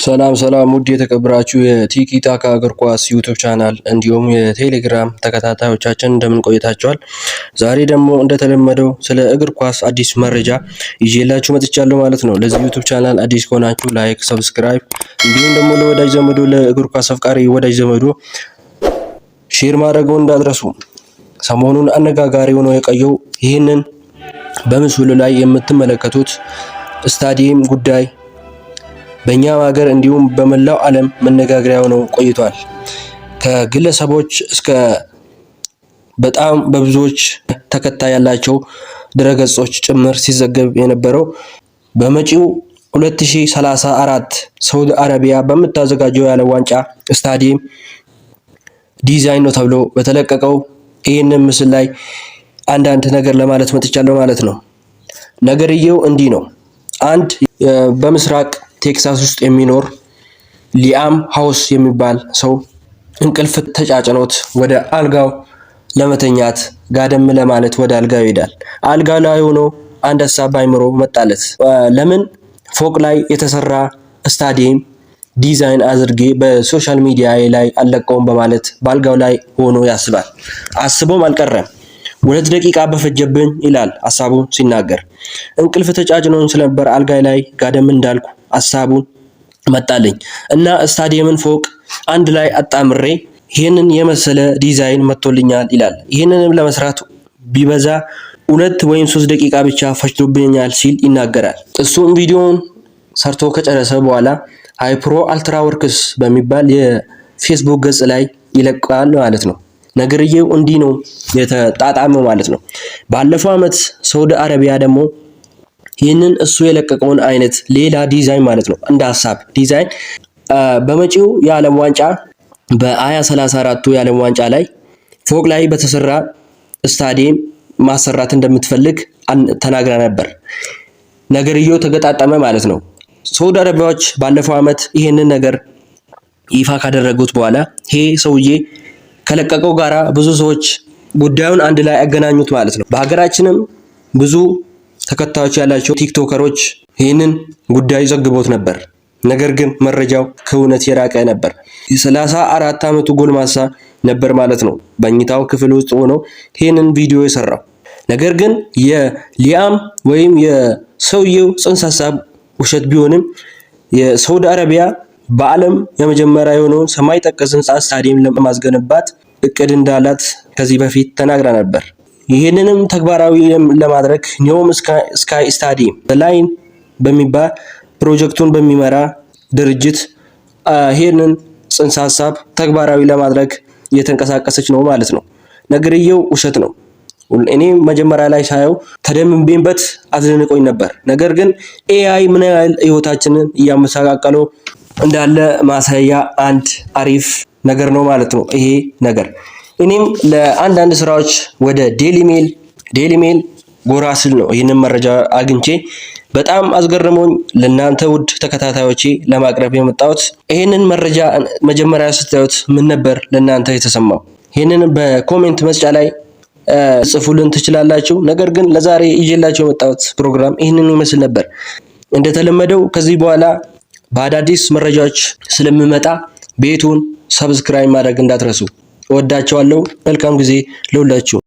ሰላም ሰላም ውድ የተከበራችሁ የቲኪ ታካ እግር ኳስ ዩቲዩብ ቻናል እንዲሁም የቴሌግራም ተከታታዮቻችን እንደምን ቆይታችኋል? ዛሬ ደግሞ እንደተለመደው ስለ እግር ኳስ አዲስ መረጃ ይዤላችሁ መጥቻለሁ ማለት ነው። ለዚህ ዩቲዩብ ቻናል አዲስ ከሆናችሁ ላይክ፣ ሰብስክራይብ እንዲሁም ደግሞ ለወዳጅ ዘመዶ ለእግር ኳስ አፍቃሪ ወዳጅ ዘመዶ ሼር ማድረጉን እንዳትረሱ። ሰሞኑን አነጋጋሪ ሆኖ የቆየው ይህንን በምስሉ ላይ የምትመለከቱት ስታዲየም ጉዳይ በእኛ ሀገር እንዲሁም በመላው ዓለም መነጋገሪያ ሆኖ ቆይቷል። ከግለሰቦች እስከ በጣም በብዙዎች ተከታይ ያላቸው ድረገጾች ጭምር ሲዘገብ የነበረው በመጪው 2034 ሳውዲ አረቢያ በምታዘጋጀው የዓለም ዋንጫ ስታዲየም ዲዛይን ነው ተብሎ በተለቀቀው ይህንን ምስል ላይ አንዳንድ ነገር ለማለት መጥቻለሁ ማለት ነው። ነገርየው እንዲህ ነው። አንድ በምስራቅ ቴክሳስ ውስጥ የሚኖር ሊያም ሃውስ የሚባል ሰው እንቅልፍ ተጫጭኖት ወደ አልጋው ለመተኛት ጋደም ለማለት ወደ አልጋው ይሄዳል። አልጋው ላይ ሆኖ አንድ ሀሳብ ባይምሮ መጣለት። ለምን ፎቅ ላይ የተሰራ ስታዲየም ዲዛይን አድርጌ በሶሻል ሚዲያ ላይ አለቀውም በማለት በአልጋው ላይ ሆኖ ያስባል። አስቦም አልቀረም። 2 ደቂቃ በፈጀብኝ ይላል ሀሳቡ ሲናገር። እንቅልፍ ተጫጭኖኝ ስለነበር አልጋይ ላይ ጋደም እንዳልኩ ሀሳቡ መጣልኝ እና ስታዲየምን ፎቅ አንድ ላይ አጣምሬ ይህንን የመሰለ ዲዛይን መጥቶልኛል ይላል። ይህንንም ለመስራት ቢበዛ 2 ወይም 3 ደቂቃ ብቻ ፈጅቶብኛል ሲል ይናገራል። እሱም ቪዲዮውን ሰርቶ ከጨረሰ በኋላ ሃይፕሮ አልትራ ወርክስ በሚባል የፌስቡክ ገጽ ላይ ይለቃል ማለት ነው። ነገርየው እንዲህ ነው የተጣጣመው ማለት ነው። ባለፈው ዓመት ሳውዲ አረቢያ ደግሞ ይህንን እሱ የለቀቀውን አይነት ሌላ ዲዛይን ማለት ነው እንደ ሀሳብ ዲዛይን በመጪው የዓለም ዋንጫ በ2034 የዓለም ዋንጫ ላይ ፎቅ ላይ በተሰራ ስታዲየም ማሰራት እንደምትፈልግ ተናግራ ነበር። ነገርየው ተገጣጠመ ማለት ነው። ሳውዲ አረቢያዎች ባለፈው ዓመት ይህንን ነገር ይፋ ካደረጉት በኋላ ይሄ ሰውዬ ከለቀቀው ጋራ ብዙ ሰዎች ጉዳዩን አንድ ላይ ያገናኙት ማለት ነው። በሀገራችንም ብዙ ተከታዮች ያላቸው ቲክቶከሮች ይህንን ጉዳይ ዘግቦት ነበር። ነገር ግን መረጃው ከእውነት የራቀ ነበር። የ34 ዓመቱ ጎልማሳ ነበር ማለት ነው በእኝታው ክፍል ውስጥ ሆኖ ይህንን ቪዲዮ የሰራው። ነገር ግን የሊያም ወይም የሰውየው ጽንሰ ሀሳብ ውሸት ቢሆንም የሳውዲ አረቢያ በዓለም የመጀመሪያ የሆነው ሰማይ ጠቀስ ህንፃ ስታዲየም ለማስገነባት እቅድ እንዳላት ከዚህ በፊት ተናግራ ነበር። ይህንንም ተግባራዊ ለማድረግ ኒዮም ስካይ ስታዲየም ላይን በሚባል ፕሮጀክቱን በሚመራ ድርጅት ይህንን ጽንሰ ሀሳብ ተግባራዊ ለማድረግ እየተንቀሳቀሰች ነው ማለት ነው። ነገርየው ውሸት ነው። እኔ መጀመሪያ ላይ ሳየው ተደምሜበት አዝነቆኝ ነበር። ነገር ግን ኤአይ ምን ያህል ህይወታችንን እያመሰቃቀለው እንዳለ ማሳያ አንድ አሪፍ ነገር ነው ማለት ነው ይሄ ነገር። እኔም ለአንዳንድ ስራዎች ወደ ዴሊ ሜል ጎራ ስል ነው ይህንን መረጃ አግኝቼ በጣም አስገርሞኝ ለእናንተ ውድ ተከታታዮቼ ለማቅረብ የመጣሁት። ይህንን መረጃ መጀመሪያ ስታዩት ምን ነበር ለእናንተ የተሰማው? ይህንን በኮሜንት መስጫ ላይ ጽፉልን ትችላላችሁ። ነገር ግን ለዛሬ ይዤላችሁ የመጣሁት ፕሮግራም ይህንን ይመስል ነበር። እንደተለመደው ከዚህ በኋላ በአዳዲስ መረጃዎች ስለምመጣ ቤቱን ሰብስክራይብ ማድረግ እንዳትረሱ። እወዳቸዋለሁ። መልካም ጊዜ ለሁላችሁ።